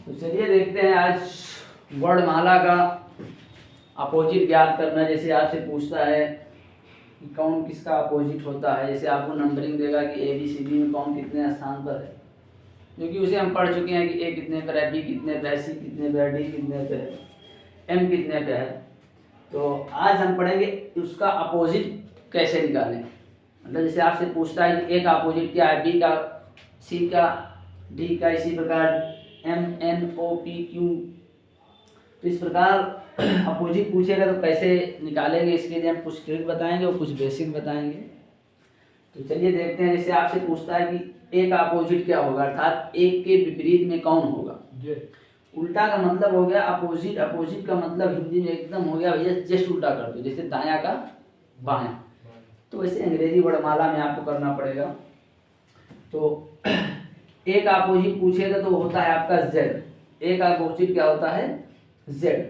तो चलिए देखते हैं आज वर्णमाला का अपोजिट ज्ञात करना। जैसे आपसे पूछता है कि कौन किसका अपोजिट होता है, जैसे आपको नंबरिंग देगा कि ए बी सी डी में कौन कितने स्थान पर है, क्योंकि उसे हम पढ़ चुके हैं कि ए कितने पर है, बी कितने पर है, सी कितने पर है, डी कितने पर है, एम कितने पर है। तो आज हम पढ़ेंगे उसका अपोजिट कैसे निकालें। मतलब जैसे आपसे पूछता है कि ए का अपोजिट क्या है, बी का, सी का, डी का, इसी प्रकार M N O P Q. तो इस प्रकार अपोजिट पूछेगा तो कैसे निकालेंगे, इसके लिए हम कुछ ट्रिक बताएंगे और कुछ बेसिक बताएंगे। तो चलिए देखते हैं। जैसे आपसे पूछता है कि ए का अपोजिट क्या होगा, अर्थात ए के विपरीत में कौन होगा। उल्टा का मतलब हो गया अपोजिट। अपोजिट का मतलब हिंदी में एकदम हो गया भैया जस्ट उल्टा कर दो, जैसे दायां का बायां। तो वैसे अंग्रेजी वर्णमाला में आपको करना पड़ेगा। तो ए का अपोजिट पूछेगा तो होता है आपका जेड। ए का अपोजिट क्या होता है, जेड।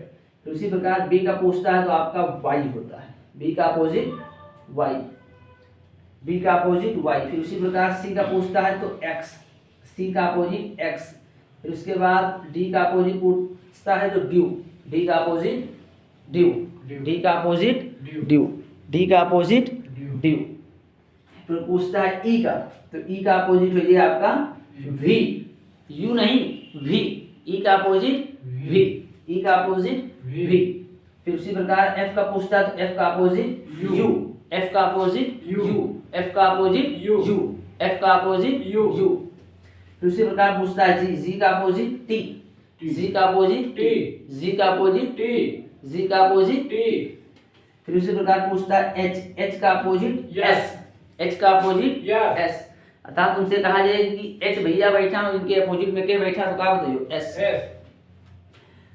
तो इसी प्रकार बी का पूछता है तो आपका वाई होता है, बी का अपोजिट वाई, बी का अपोजिट वाई। फिर उसी प्रकार सी का पूछता है तो एक्स, सी का अपोजिट एक्स। फिर उसके बाद डी का अपोजिट पूछता है तो ड्यू, डी का अपोजिट ड्यू, डी का अपोजिट ड्यू, डी का अपोजिट ड्यू। फिर पूछता है ई का, तो ई का अपोजिट हो जाएगा आपका वी, यू नहीं वी, ई का अपोजिट वी, ई का अपोजिट वी। फिर उसी प्रकार एफ का पूछता है तो एफ का अपोजिट यू, एफ का अपोजिट यू, एफ का अपोजिट यू, एफ का अपोजिट यू। फिर उसी प्रकार पूछता है जी, जी का अपोजिट टी, जी का अपोजिट टी, जी का अपोजिट टी, जी का अपोजिट टी। फिर उसी प्रकार पूछता है एच, एच का अपोजिट एस, एच का अपोजिट एस। अर्थात तुमसे कहा जाएगा कि एच भैया बैठा हूँ, इनके अपोजिट में क्या बैठा, तो क्या बताइए एस।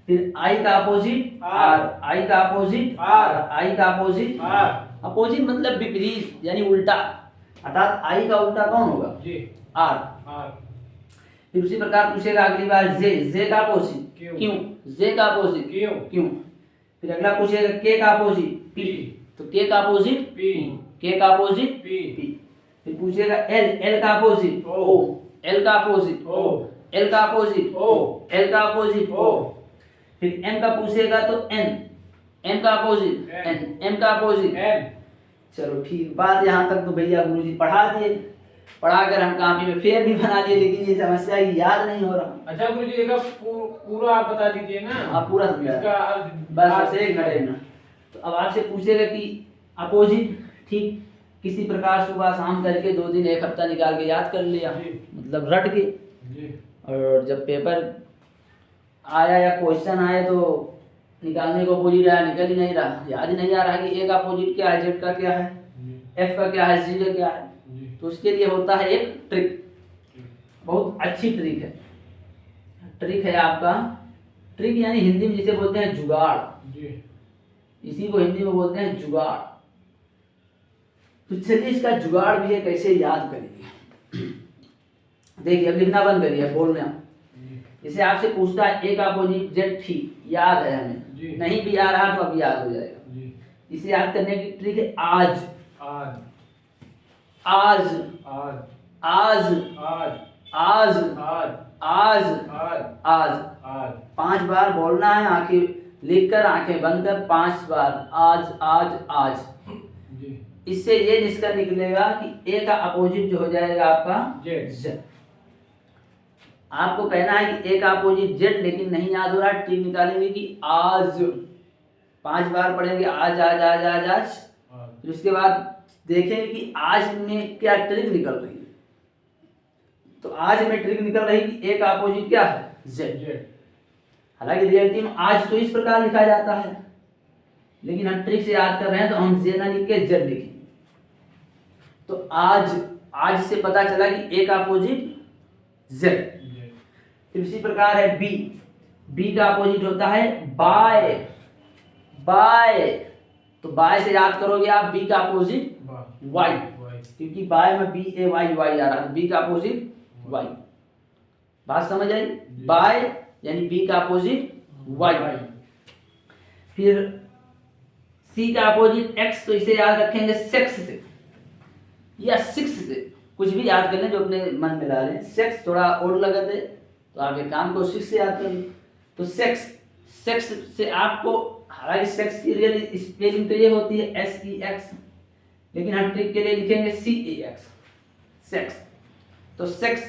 फिर आई का अपोजिट आर, आई का अपोजिट आर, आई का अपोजिट आर। अपोजिट मतलब विपरीत यानी उल्टा, अर्थात आई का उल्टा कौन होगा, आर। फिर उसी प्रकार पूछेगा अगली बार जे, जे का अपोजिट क्यों, जे का अपोजिट क्यों। फिर अगला पूछेगा के का अपोजिट पी, तो के का अपोजिट पी, के का अपोजिट पी। फिर पूछेगा एल, एल का अपोजिट ओ, एल का अपोजिट ओ, एल का अपोजिट ओ, एल का अपोजिट ओ। फिर एम का पूछेगा तो एन, एम का अपोजिट एन, एम का अपोजिट एम। चलो ठीक, बात यहाँ तक तो भैया गुरुजी पढ़ा दिए, पढ़ाकर हम कॉपी में फेर भी बना दिए, लेकिन ये समस्या याद नहीं हो रहा। अच्छा गुरुजी एक पूरा आप बता दीजिए ना। आप पूरा समझा इसका बस एक घंटे में। तो अब आपसे पूछेगा कि अपोजिट, ठीक किसी प्रकार सुबह शाम करके 2 दिन 1 हफ्ता निकाल के याद कर लिया, मतलब रट के। और जब पेपर आया या क्वेश्चन आए तो निकालने को अपोजिट आया, निकल ही नहीं रहा, याद ही नहीं आ रहा कि ए का अपोजिट क्या है, जेड का क्या है, एफ का क्या है, जी का क्या है। तो उसके लिए होता है एक ट्रिक, बहुत अच्छी ट्रिक है। ट्रिक है आपका, ट्रिक यानी हिंदी में जिसे बोलते हैं जुगाड़, इसी को हिंदी में बोलते हैं जुगाड़। तो चलिए इसका जुगाड़ भी है, कैसे याद करेंगे। देखिए अब लिखना बंद करिए, बोलना। जैसे आपसे पूछता है ए का अपोजिट जेड, ठीक याद है हमें, नहीं भी आ रहा तो अब याद हो जाएगा। इसे याद करने की ट्रिक है आज, आज, आज, आज, आज, आज, आज। 5 बार बोलना है, आंखें लिखकर आंखें बंद कर 5 बार आज, आज, आज। इससे ये निष्कर्ष निकलेगा कि ए का अपोजिट जो हो जाएगा आपका जेड। आपको कहना है कि ए का अपोजिट जेड, लेकिन नहीं याद हो रहा, ट्रिक निकालेंगे कि आज 5 बार पढ़ेंगे आज, आज, आज, आज, आज। फिर उसके बाद देखेंगे कि आज में क्या ट्रिक निकल रही है। तो आज में ट्रिक निकल रही कि ए का अपोजिट क्या है, जेड। हालांकि रियलिटी में आज तो इस प्रकार लिखा जाता है, लेकिन हम ट्रिक से याद कर रहे हैं तो हम जे ना लिख के जेड लिखेंगे। तो आज, आज से पता चला कि ए का अपोजिट जेड। फिर इसी प्रकार है बी, बी का अपोजिट होता है बाय, बाय। तो बाय से याद करोगे आप बी का अपोजिट वाई, क्योंकि बाय में बी ए वाई, वाई आ रहा है, बी का अपोजिट वाई। बात समझ आई, बाय यानी बी का अपोजिट वाई। फिर सी का अपोजिट एक्स, तो इसे याद रखेंगे सेक्स से या सिक्स से, कुछ भी याद कर लें जो अपने मन में ला लें। सेक्स थोड़ा और लगते तो आप एक काम को सिक्स से याद कर लो। तो सेक्स, सेक्स से आपको, हालांकि सेक्स की रियल स्पेलिंग तो ये होती है SEX, लेकिन हम ट्रिक के लिए लिखेंगे CEX, सेक्स। तो सेक्स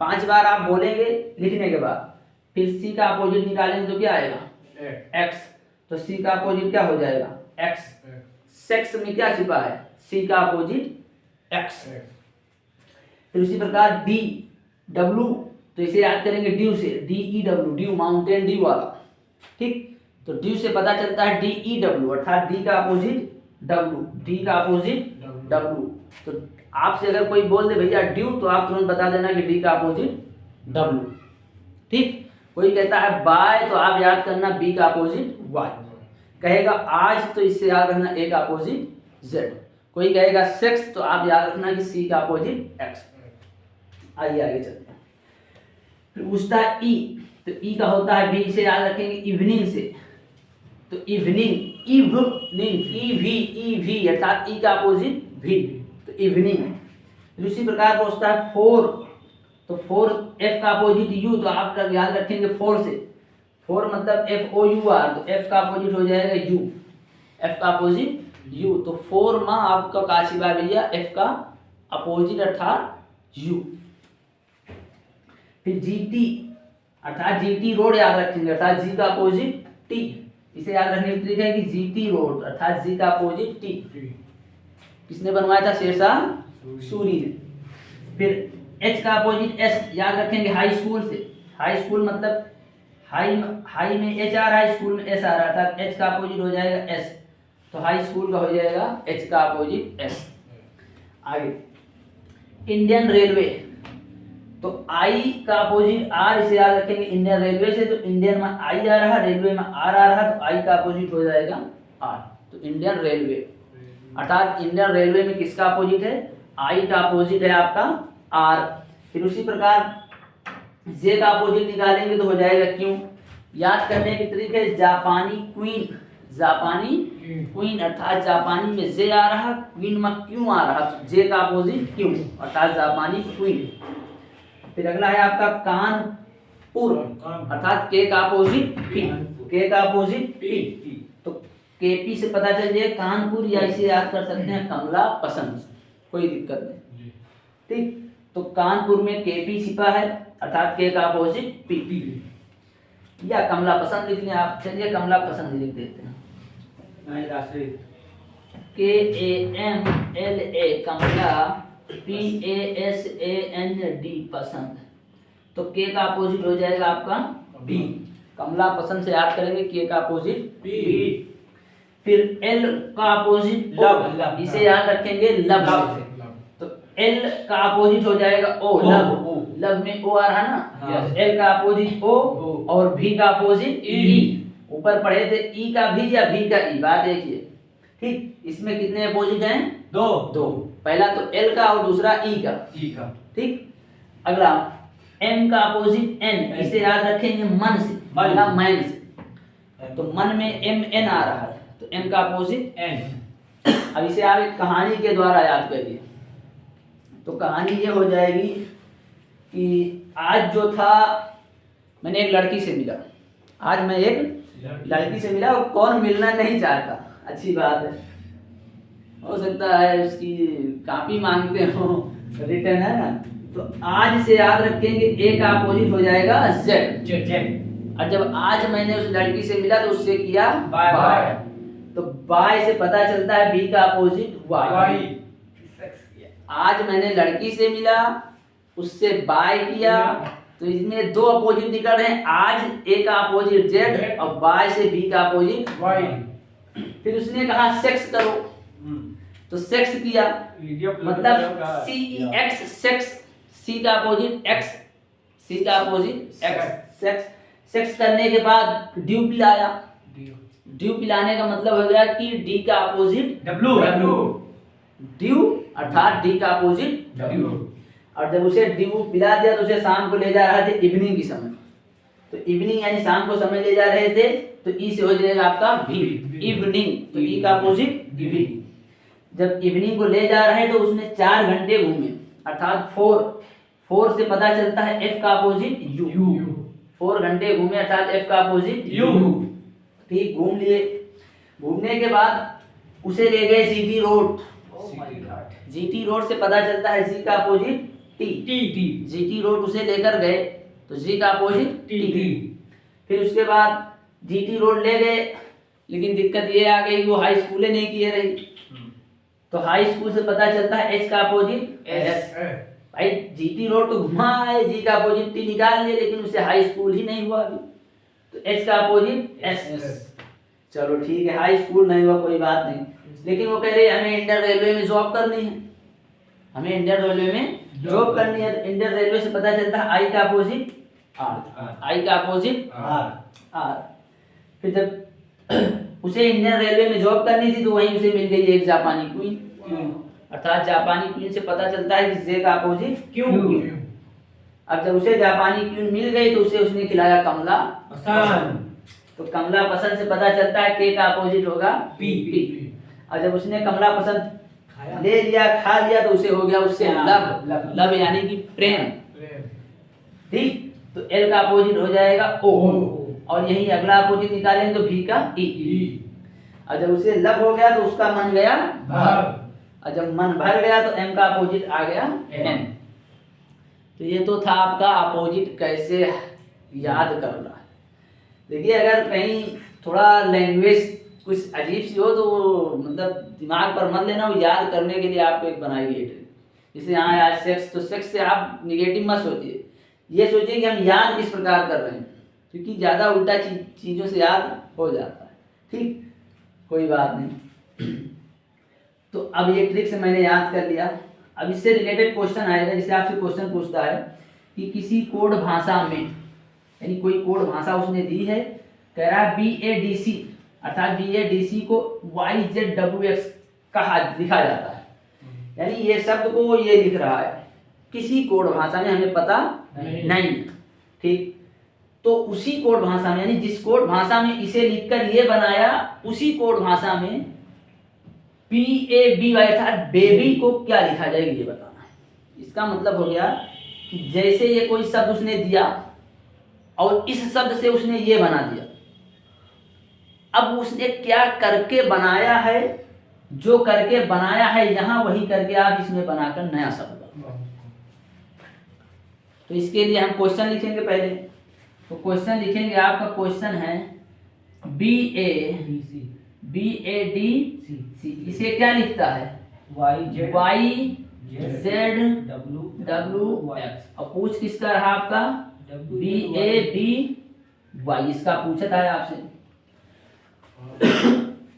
5 बार आप बोलेंगे लिखने के बाद, फिर C का अपोजिट निकालेंगे तो क्या आएगा? X। तो C का अपोजिट क्या हो जाएगा? X। सेक्स में क्या छिपा है? C का अपोजिट X। फिर उसी प्रकार DW, तो इसे याद करेंगे ड्यू से, DEW, ड्यू माउंटेन ड्यू वाला, ठीक। तो ड्यू से पता चलता है DEW, अर्थात D का अपोजिट W, D का अपोजिट W। तो आपसे अगर कोई बोल दे भैया ड्यू, तो आप तुरंत बता देना कि D का अपोजिट W, ठीक। कोई कहता है बाय, तो आप याद करना B का अपोजिट Y। कहेगा आज, तो इससे याद रखना A का अपोजिट Z। कोई कहेगा सेक्स, तो आप याद रखना कि C का अपोजिट X। आइए आगे चलते हैं। फिर पूछता है E, तो E का होता है B, इसे याद रखेंगे इवनिंग से। तो इवनिंग, EV अर्थात E का अपोजिट V, तो इवनिंग। उसी प्रकार पूछता है 4, तो 4 F का अपोजिट U, तो आप याद रखेंगे 4 से। 4 मतलब FOUR, तो F का अपोजिट हो जाएगा U, F का अपोजिट U। तो 4 में आपका काशिबा भैया F का अपोजिट अर्थात U। फिर GT, अर्थात GT रोड याद रखेंगे, अर्थात G का अपोजिट T। इसे याद रखने की ट्रिक है कि GT रोड अर्थात G का अपोजिट T। किसने बनवाया था? शेरशाह सूरी ने। फिर H का अपोजिट S, याद रखेंगे हाई स्कूल से। हाई स्कूल मतलब हाई में H आ रहा है, स्कूल में S आ रहा है, अर्थात H का अपोजिट हो जाएगा S। तो हाई स्कूल का हो जाएगा H का अपोजिट S। आगे इंडियन रेलवे, तो I का अपोजिट R, इसे याद रखेंगे इंडियन रेलवे से। तो इंडियन में I आ रहा, रेलवे में R आ रहा, तो I का अपोजिट हो जाएगा R। तो इंडियन रेलवे, अर्थात इंडियन रेलवे में किसका अपोजिट है? I का अपोजिट है आपका R। फिर उसी प्रकार J का अपोजिट निकालेंगे तो हो जाएगा Q। याद करने की ट्रिक है जापानी क्वीन, जापानी क्वीन अर्थात जापानी में J आ रहा, क्वीन में Q आ रहा, तो J का अपोजिट Q अर्थात जापानी क्वीन। फिर अगला है आपका कानपुर, अर्थात K का अपोजिट P, K का अपोजिट P। तो KP से पता चल जाए कानपुर, या इसे याद कर सकते हैं कमला पसंद, कोई दिक्कत नहीं, ठीक। तो कानपुर में KP छिपा है, अर्थात K का अपोजिट P, या कमला पसंद लिख लें आप। चलिए कमला पसंद लिख देते हैं, KAMLA कमला, PASAND पसंद। तो K का अपोजिट हो जाएगा आपका B, कमला पसंद से याद करेंगे K का अपोजिट B। फिर L का अपोजिट लव, इसे याद रखेंगे लव से। तो L का अपोजिट हो जाएगा O, लव, लव में O आ रहा ना, L का अपोजिट O और V का अपोजिट E। ऊपर पढ़े थे E का V या V का E, बात देखिए, ठीक। इसमें कितने अपोजिट हैं? दो। पहला तो L का और दूसरा E का, ठीक। अगला M का अपोजिट N, इसे याद रखेंगे मन से, मतलब मैन से। तो मन में MN आ रहा है, तो M का अपोजिट N। अब इसे आप एक कहानी के द्वारा याद करिए। तो कहानी ये हो जाएगी कि आज जो था, मैंने एक लड़की से मिला, आज मैं एक लड़की से मिला, और कौन मिलना नहीं चाहता, अच्छी बात है। हो सकता है उसकी कॉपी मांगते हो, रिटर्न है ना। तो आज से याद रखेंगे A का अपोजिट हो जाएगा Z। और जब आज मैंने उस लड़की से मिला तो उससे किया बाय, तो बाय से पता चलता है B का अपोजिट Y। आज मैंने लड़की से मिला, उससे बाय किया, तो इसमें दो अपोजिट निकल रहे हैं, आज A का अपोजिट Z और बाय से B का अपोजिट Y। फिर उसने कहा सेक्स करो, तो सेक्स किया, मतलब CEX सेक्स, C का अपोजिट X, C का अपोजिट X, सेक्स करने के बाद ड्यू पिलाया, ड्यू पिलाने का मतलब हो गया कि D का अपोजिट W, ड्यू अर्थात D का अपोजिट W। और जब उसे ड्यू पिला दिया तो उसे शाम को ले जा रहे थे इवनिंग की समय, तो इवनिंग यानी शाम को समय ले जा रहे थे, तो ई से हो जाएगा आपका भी इवनिंग, तो ई का अपोजिट इवनिंग। जब इवनिंग को ले जा रहे तो उसने 4 घंटे घूमे, अर्थात 4 से पता चलता है F का अपोजिट U। 4 घंटे घूमे अर्थात F का अपोजिट U। ठीक, घूम लिए। घूमने के बाद उसे ले गए GT रोड। GT रोड से पता चलता है G का अपोजिट T। GT रोड उसे लेकर गए तो G का अपोजिट T। फिर उसके बाद GT रोड ले गए, लेकिन दिक्कत ये आ गई कि वो हाई स्कूल नहीं किए रही, तो हाई स्कूल से पता चलता है H का अपोजिट S। भाई GT रोड तो घुमा है, G का अपोजिट T निकाल लिए, लेकिन उसे हाई स्कूल ही नहीं हुआ अभी, तो H का अपोजिट S। चलो ठीक है, हाई स्कूल नहीं हुआ कोई बात नहीं, लेकिन वो कह रहे हमें इंडियन रेलवे में जॉब करनी है, हमें इंडियन रेलवे में जॉब करनी है। इंडियन रेलवे से पता चलता है I का अपोजिट R। I का अपोजिट R। फिर जब उसे इंडियन रेलवे में जॉब करनी थी तो वहीं उसे मिल गई एक जापानी क्वीन, अर्थात जापानी क्वीन से पता चलता है कि J का अपोजिट Q। अब जब उसे जापानी क्वीन मिल गई तो उसे उसने खिलाया कमला पसंद, तो कमला पसंद से पता चलता है K का अपोजिट होगा P। और जब उसने कमला पसंद ले लिया, खा लिया, तो उसे हो गया उससे लव यानी कि प्रेम। ठीक, तो L का अपोजिट हो जाएगा O, और यही अगला अपोजिट निकालेंगे तो V का E। और जब उसे लव हो गया तो उसका मन गया भर, और जब मन भर गया तो M का अपोजिट आ गया N। तो ये तो था आपका अपोजिट कैसे याद करना। देखिए अगर कहीं थोड़ा लैंग्वेज कुछ अजीब सी हो तो वो मतलब दिमाग पर मत लेना, वो याद करने के लिए आपको एक बनाई गई ट्रिक। जैसे यहाँ यार सेक्स, तो सेक्स से आप निगेटिव मत सोचिए, ये सोचिए कि हम याद किस प्रकार कर रहे हैं, क्योंकि ज़्यादा उल्टा चीज़ों से याद हो जाता है। ठीक, कोई बात नहीं। तो अब ये ट्रिक से मैंने याद कर लिया। अब इससे रिलेटेड क्वेश्चन आएगा, जैसे आपसे क्वेश्चन पूछता है कि किसी कोड भाषा में, यानी कोई कोड भाषा उसने दी है, कह रहा है BADC, अर्थात BADC को YZWX कहा लिखा जाता है, यानी ये शब्द को ये लिख रहा है किसी कोड भाषा में, हमें पता नहीं। ठीक, तो उसी कोड भाषा में, यानी जिस कोड भाषा में इसे लिखकर ये बनाया, उसी कोड भाषा में BABY अर्थात बेबी को क्या लिखा जाएगा ये बताना। इसका मतलब हो गया कि जैसे ये कोई शब्द उसने दिया और इस शब्द से उसने ये बना दिया, अब उसने क्या करके बनाया है, जो करके बनाया है यहाँ वही करके आप इसमें बनाकर नया शब्द बनाओ। तो इसके लिए हम क्वेश्चन लिखेंगे पहले, तो क्वेश्चन लिखेंगे, आपका क्वेश्चन है BADC, इसे क्या लिखता है YZWX, और पूछ किसका रहा आपका BABY, इसका पूछा था आपसे।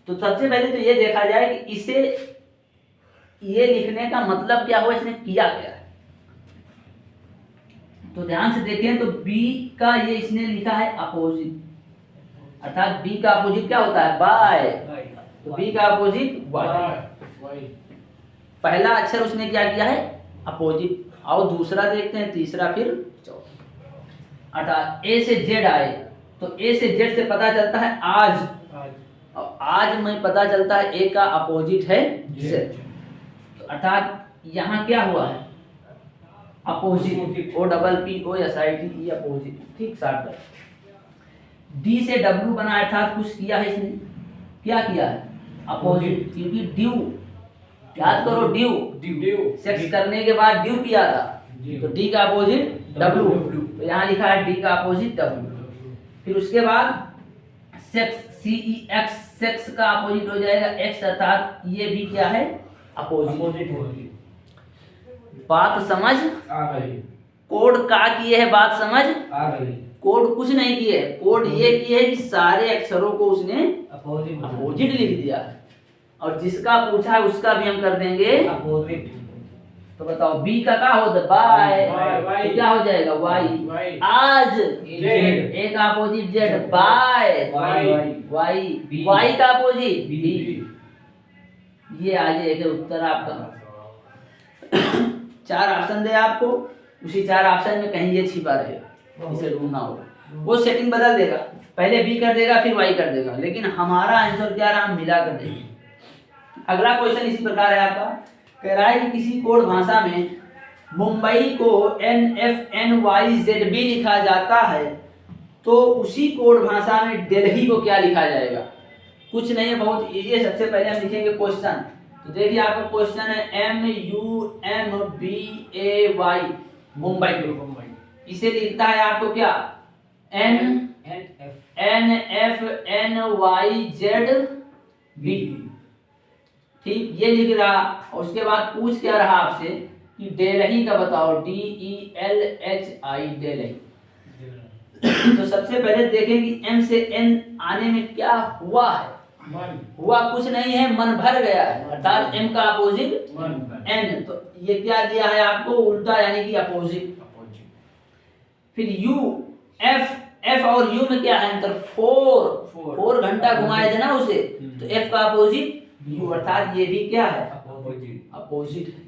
तो सबसे पहले तो ये देखा जाए कि इसे ये लिखने का मतलब क्या हुआ, इसने किया क्या है। तो ध्यान से देखें तो B का ये इसने लिखा है अपोजिट, अर्थात B का अपोजिट क्या होता है बाय, तो B का अपोजिट वाई। पहला अक्षर उसने क्या किया है अपोजिट, और दूसरा देखते हैं, तीसरा, फिर चौथा। अर्थात A से Z आए तो A से Z से पता चलता है आज, और आज में पता चलता है A का अपोजिट है Z, तो अर्थात यहाँ क्या हुआ है अपोजिट, OPPOSIT अपोजिट। ठीक, शॉर्टकट। D से W बना, अर्थात कुछ किया है इसने, क्या किया है अपोजिट, क्योंकि ड्यू, याद करो ड्यू सेक्स करने के बाद ड्यू किया था, तो D का अपोजिट W, तो यहाँ लिखा है D का अपोजिट W। फिर उसके बाद सेक्स CEX, सेक्स का अपोजिट हो जाएगा X, अर्थात ये भी क्या है अपोजिट। बात समझ आ गई, कोड का किए है, बात समझ आ गई। कोड कुछ नहीं किए, कोड ये किए है कि सारे अक्षरों को उसने अपोजिट लिख दिया है, और जिसका पूछा है उसका भी हम कर देंगे अपोजिट। तो बताओ B का क्या होता है बाय, तो क्या हो जाएगा Y। आज A का अपोजिट Z, बाय Y का अपोजिट B। ये आ जाएगा उत्तर आपका। 4 ऑप्शन दे आपको, उसी 4 ऑप्शन में कहीं ये छिपा रहेगा, इसे ढूंढना होगा। वो सेटिंग बदल देगा, पहले B कर देगा फिर Y कर देगा, लेकिन हमारा आंसर क्या रहा, हम मिला कर देंगे। अगला क्वेश्चन इसी प्रकार है आपका, कह रहा है कि किसी कोड भाषा में मुंबई को NFNYZB लिखा जाता है तो उसी कोड भाषा में दिल्ली को क्या लिखा जाएगा? कुछ नहीं है, बहुत इजी है। सबसे पहले हम लिखेंगे क्वेश्चन। तो देखिए आपका क्वेश्चन है MUMBAY मुंबई। इसे लिखता है आपको क्या? NFNYZB। ठीक, ये लिख रहा। और उसके बाद पूछ क्या रहा आपसे कि दिल्ली का बताओ, DELHI दिल्ली। तो सबसे पहले देखें कि M से N आने में क्या हुआ है। हुआ कुछ नहीं है, मन भर गया है, अर्थात M का अपोजिट N। तो ये क्या दिया है आपको? उल्टा, यानी कि अपोजिट। फिर U, F और U में क्या है अंतर? 4 घंटा घुमाए थे ना उसे, तो F का अपोजिट U, अर्थात ये भी क्या है? अपोजिट है।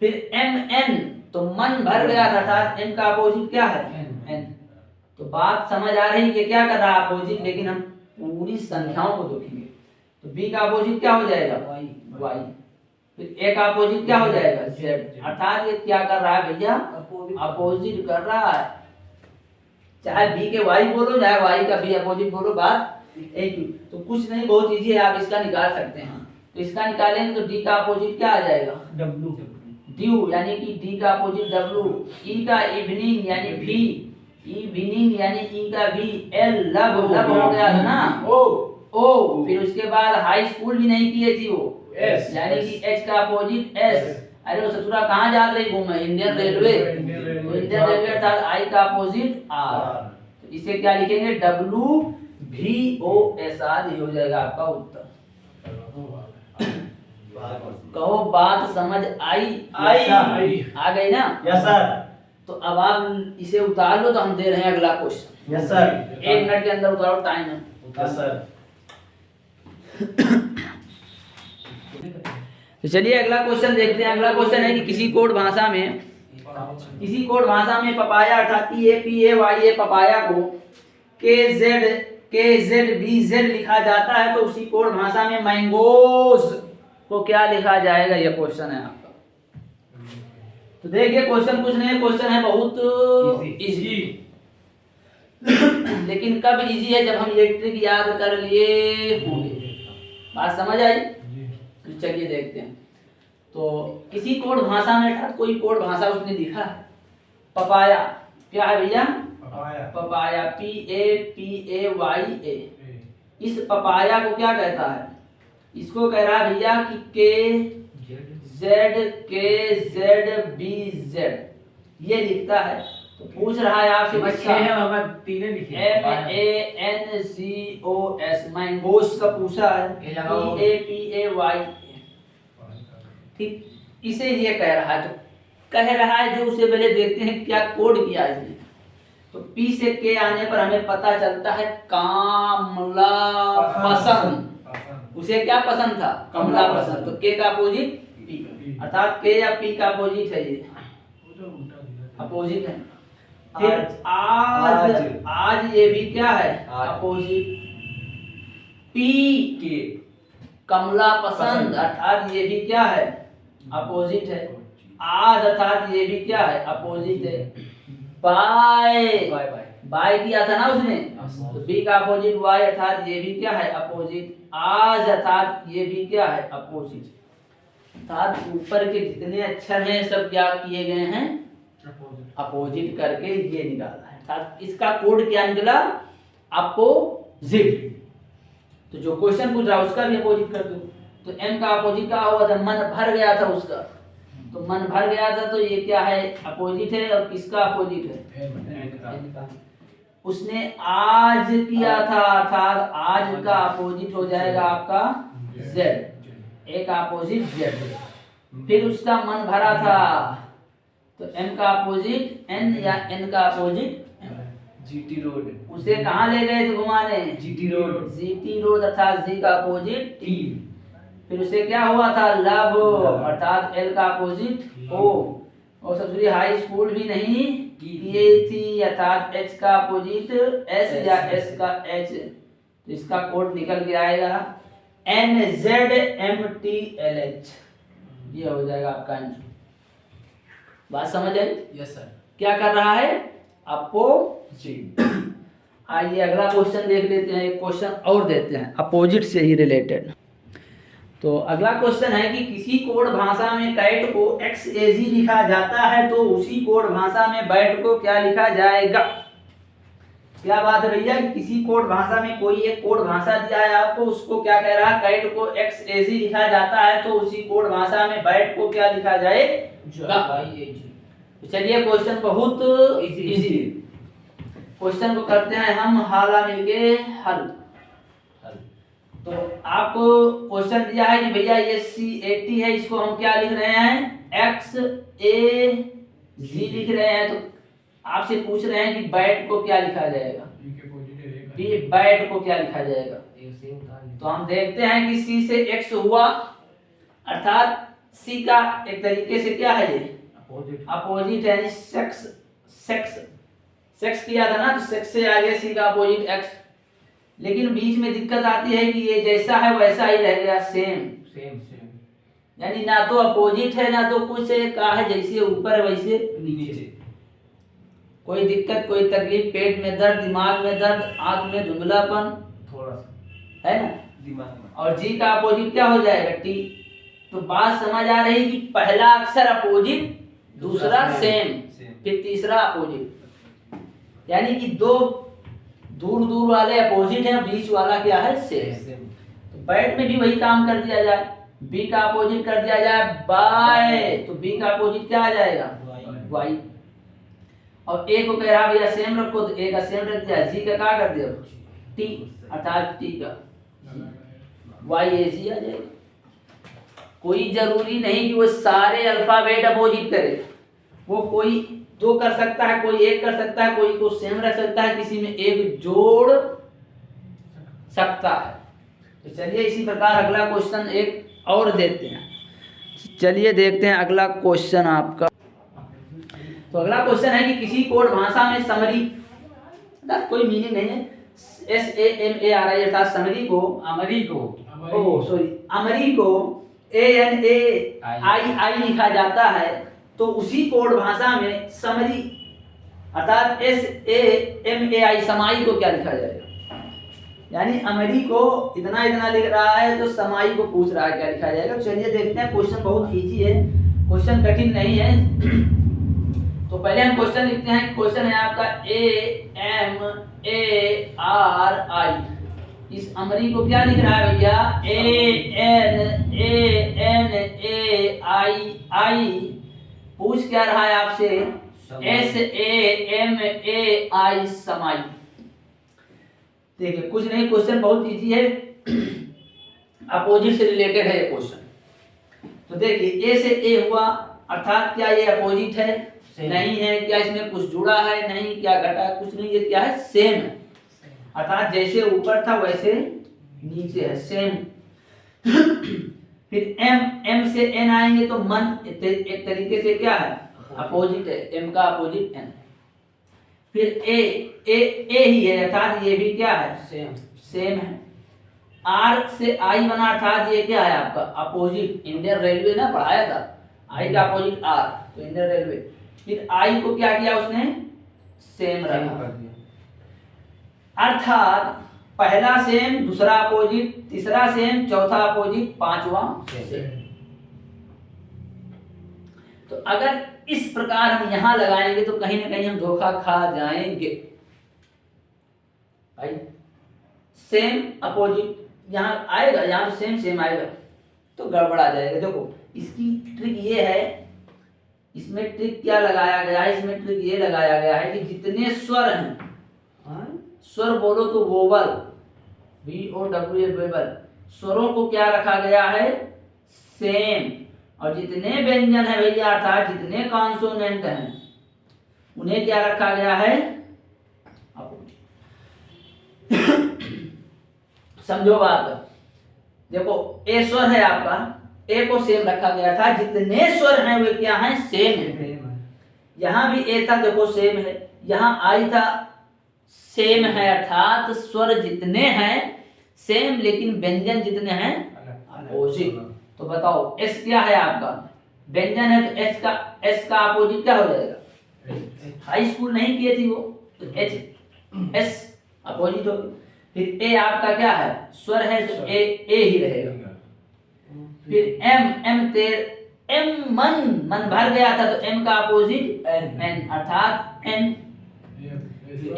फिर MN, तो मन भर गया था, अर्थात M का अपोजिट क्या है? N। तो बात समझ आ रही है क्या कर रहा है अपोजिट, लेकिन हम पूरी संख्याओं को देखेंगे। तो B का अपोजिट क्या हो जाएगा? Y। फिर A का अपोजिट क्या हो जाएगा? Z। अर्थात ये क्या कर रहा है भैया? अपोजिट कर रहा है। चाहे B के Y बोलो, चाहे Y का B अपोजिट बोलो, बात एक ही। तो कुछ नहीं, बहुत इजी है, आप इसका निकाल सकते हैं। तो इसका निकालेंगे तो D का अपोजिट क्या आ जाएगा? ड्यू, यानी कि D का अपोजिट W। E का इवनिंग यानी V, इवनिंग यानी E का V। L लब हो गया था ना, O। फिर उसके बाद हाई स्कूल भी नहीं किए थी वो, S, यानी कि H का अपोजिट S। अरे वो ससुरा कहाँ जा रही घूमे? Indian railway. तो इंडियन रेलवे अर्थात I का अपोजिट R। तो इसे क्या लिखेंगे? WVOSR। ये हो जाएगा आपका उत्तर। कहो बात समझ आई? आ गई ना? Yes sir. तो अब आप इसे उतार लो, तो हम दे रहे हैं अगला क्वेश्चन। Yes sir. 1 मिनट के अंदर उतारो, टाइम है। Yes sir. तो चलिए अगला क्वेश्चन देखते हैं। अगला क्वेश्चन है कि किसी कोड भाषा में पपाया अर्थात PAPAYA पपाया को KZBZ लिखा जाता है, तो उसी कोड भाषा में मैंगोज को क्या लिखा जाएगा? ये क्वेश्चन है आपका। तो देखिए क्वेश्चन कुछ नहीं, क्वेश्चन है बहुत इजी। लेकिन कब इजी है? जब हम ये ट्रिक याद कर लिए होंगे। बात समझ आई? तो चलिए देखते हैं। तो किसी कोड भाषा में, अर्थात कोई कोड भाषा उसने लिखा है, पपाया। क्या है भैया? Papaya, PAPAYA। इस पपाया को क्या कहता है? इसको कह रहा है भैया कि KZBZ ये लिखता है। तो पूछ रहा है आपसे बच्चा, MANGOS मैंगोस का पूछा है, PAPAYA। ठीक, इसे ये कह रहा है। तो कह रहा है जो उसे पहले देखते हैं क्या कोड किया इसने। तो P से K आने पर हमें पता चलता है कमला पसंद। उसे क्या पसंद था? कमला पसंद। तो K का अपोजिट P, अर्थात K या P का अपोजिट है, ये अपोजिट है। फिर आज ये भी क्या है? अपोजिट। P कमला पसंद, अर्थात ये भी क्या है? अपोजिट है। आज अर्थात ये भी क्या है? अपोजिट है। बाय किया था ना उसने, तो B का अपोजिट Y, अर्थात ये भी क्या है? अपोजिट। आज अर्थात ये भी क्या है? अपोजिट। अर्थात ऊपर के जितने अक्षर हैं सब क्या किए गए हैं? अपोजिट करके ये निकाला है। अर्थात इसका कोड क्या निकला? अपोजिट। तो जो क्वेश्चन पूछ रहा है उसका भी अपोजिट कर दो। तो M का अपोजिट क्या हुआ था? मन भर गया था उसका। तो मन भर गया था, तो ये क्या है? अपोजिट है। और किसका अपोजिट है? उसने आज किया था, अर्थात आज का अपोजिट हो जाएगा आपका Z। A का अपोजिट Z। फिर उसका मन भरा था, तो M का अपोजिट N या N का अपोजिट GT रोड। उसे कहाँ ले गए थे घुमाने? GT road. GT रोड, अर्थात G का अपोजिट T। फिर उसे क्या हुआ था? लब, अर्थात L का अपोजिट O। और ससुरी हाई स्कूल भी नहीं किए थी, अर्थात H का अपोजिट S या S का H। तो इसका कोड निकल के आएगा NZMTLH। ये हो जाएगा आपका आंसर। बात समझ आई? Yes sir. क्या कर रहा है? अपोजिट। आइए अगला क्वेश्चन देख लेते हैं, एक क्वेश्चन और देते हैं अपोजिट से ही रिलेटेड। तो अगला क्वेश्चन है कि किसी कोड भाषा में कैट को XAG लिखा जाता है तो उसी कोड भाषा में बैट को क्या लिखा जाएगा? क्या बात है भैया कि किसी कोड भाषा में कोई एक कोड भाषा दिया है आपको, उसको क्या कह रहा है? कैट को XAG लिखा जाता है तो उसी कोड भाषा में बैट को क्या लिखा जाएगा? चलिए क्वेश्चन बहुत इजी। क्वेश्चन को करते हैं हम हाला मिलके हल। तो आपको क्वेश्चन दिया है कि भैया ये C80 है, इसको हम क्या लिख रहे हैं? XAG लिख रहे हैं। तो आपसे पूछ रहे हैं कि बैट को क्या लिखा जाएगा? बैट को क्या लिखा जाएगा? तो हम देखते हैं कि C से X हुआ, अर्थात C का एक तरीके से क्या है? ये अपोजिट यानी सेक्स किया था ना, तो सेक्स से आगे C का अपोजिट X। लेकिन बीच में दिक्कत आती है कि ये जैसा है वैसा ही रह गया, सेम। यानी ना तो अपोजिट है ना तो कुछ का है, जैसे ऊपर वैसे नीचे। कोई दिक्कत, कोई तकलीफ, पेट में दर्द, दिमाग में दर्द, आंख में धुंधलापन थोड़ा सा है ना दिमाग में। और G का अपोजिट क्या हो जाएगा? T। तो बात समझ आ रही कि पहला अक्षर अपोजिट, दूसरा सेम, फिर तीसरा अपोजिट। यानी कि दो दूर दूर वाले अपोजिट हैं, बीच वाला क्या है? सेम। तो बैट में भी वही काम कर दिया जाए, बी का अपोजिट कर दिया जाए बाय, तो बी का अपोजिट क्या आ जाएगा? वाई। और ए को कह रहा भैया सेम रखो, तो ए का सेम रख दिया, जी का क्या कर दिया? टी, अर्थात टी का वाई ऐसी आ जाएगा। कोई जरूरी नहीं कि वो सारे अल्फाबेट अपोजिट करे, वो कोई दो कर सकता है, कोई एक कर सकता है, कोई को सेम रख सकता है, किसी में एक जोड़ सकता है। तो चलिए इसी प्रकार अगला क्वेश्चन एक और देते हैं। चलिए देखते हैं अगला क्वेश्चन आपका। तो अगला क्वेश्चन है कि किसी कोड भाषा में समरी, अर्थात कोई मीनिंग नहीं है, SAMARI अर्थात समरी को, अमरी को ANAI लिखा जाता है तो उसी कोड भाषा में समरी अर्थात SAMAI समाई को क्या लिखा जाएगा? यानी अमरी को इतना इतना लिख रहा है तो समाई को पूछ रहा है क्या लिखा जाएगा। चलिए देखते हैं, क्वेश्चन बहुत इजी है, क्वेश्चन कठिन नहीं है। तो पहले हम क्वेश्चन लिखते हैं। क्वेश्चन है आपका AMARI, इस अमरी को क्या लिख रहा है भैया? ANANAI। पूछ क्या रहा है आपसे? SAMAI समाई। देखिए कुछ नहीं, क्वेश्चन बहुत इजी है, अपोजिट से रिलेटेड है ये क्वेश्चन। तो देखिए ए से ए हुआ, अर्थात क्या ये अपोजिट है? नहीं है। क्या इसमें कुछ जुड़ा है? नहीं। क्या घटा? कुछ नहीं। ये क्या है? सेम है, अर्थात जैसे ऊपर था वैसे नीचे है, सेम। फिर M से N आएंगे तो मन एक तरीके से क्या है? अपोजिट है, M का अपोजिट N। फिर A ही है, अर्थात ये भी क्या है? सेम है। R से I बना, अर्थात ये क्या है आपका? अपोजिट। इंडियन रेलवे ना पढ़ाया था, I का अपोजिट R, तो इंडियन रेलवे। फिर I को क्या किया उसने? सेम रखा, अर्थात पहला सेम, दूसरा अपोजिट, तीसरा सेम, चौथा अपोजिट, पांचवा सेम। तो अगर इस प्रकार हम यहां लगाएंगे तो कहीं ना कहीं हम धोखा खा जाएंगे भाई। सेम अपोजिट यहां आएगा, यहां तो सेम आएगा तो गड़बड़ा जाएगा। देखो इसकी ट्रिक ये है, इसमें ट्रिक क्या लगाया गया है? इसमें ट्रिक ये लगाया गया है कि जितने स्वर हैं, स्वर बोलो तो वोवल, VOWL वोवल, स्वरों को क्या रखा गया है? सेम। और जितने व्यंजन है भैया, अर्थात जितने कॉन्सोनेंट हैं, उन्हें क्या रखा गया है? अपोजिट। समझो बात। देखो ए स्वर है आपका, ए को सेम रखा गया था, जितने स्वर हैं वे क्या हैं? सेम है। यहां भी ए था, देखो सेम है, यहां आई था, सेम है, अर्थात स्वर जितने हैं सेम, लेकिन व्यंजन जितने हैं अपोजिट। तो बताओ एस क्या है आपका? व्यंजन है तो एस का अपोजिट क्या हो जाएगा? हाई स्कूल नहीं किए थी वो, तो एच एस अपोजिट हो गया। फिर ए आपका क्या है? स्वर है तो ए ही रहेगा। फिर एम मन भर गया था तो एम का अपोजिट एन अर्थात एन।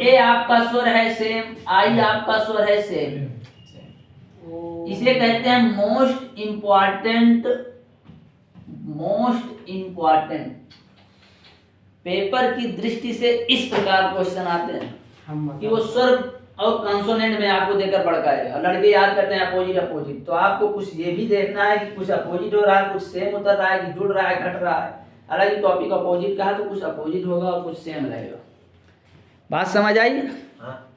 ए आपका स्वर है सेम, आई आपका स्वर है सेम। इसे कहते हैं मोस्ट इम्पोर्टेंट। पेपर की दृष्टि से इस प्रकार क्वेश्चन आते हैं कि वो स्वर और कंसोनेंट में आपको देकर भड़काएगा। लड़के याद करते हैं अपोजिट, तो आपको कुछ ये भी देखना है कि कुछ अपोजिट हो रहा है, कुछ सेम उतर रहा है, कि जुड़ रहा है, घट रहा है। हालांकि टॉपिक अपोजिट का है तो कुछ अपोजिट होगा और कुछ सेम रहेगा। बात समझ आई? हाँ।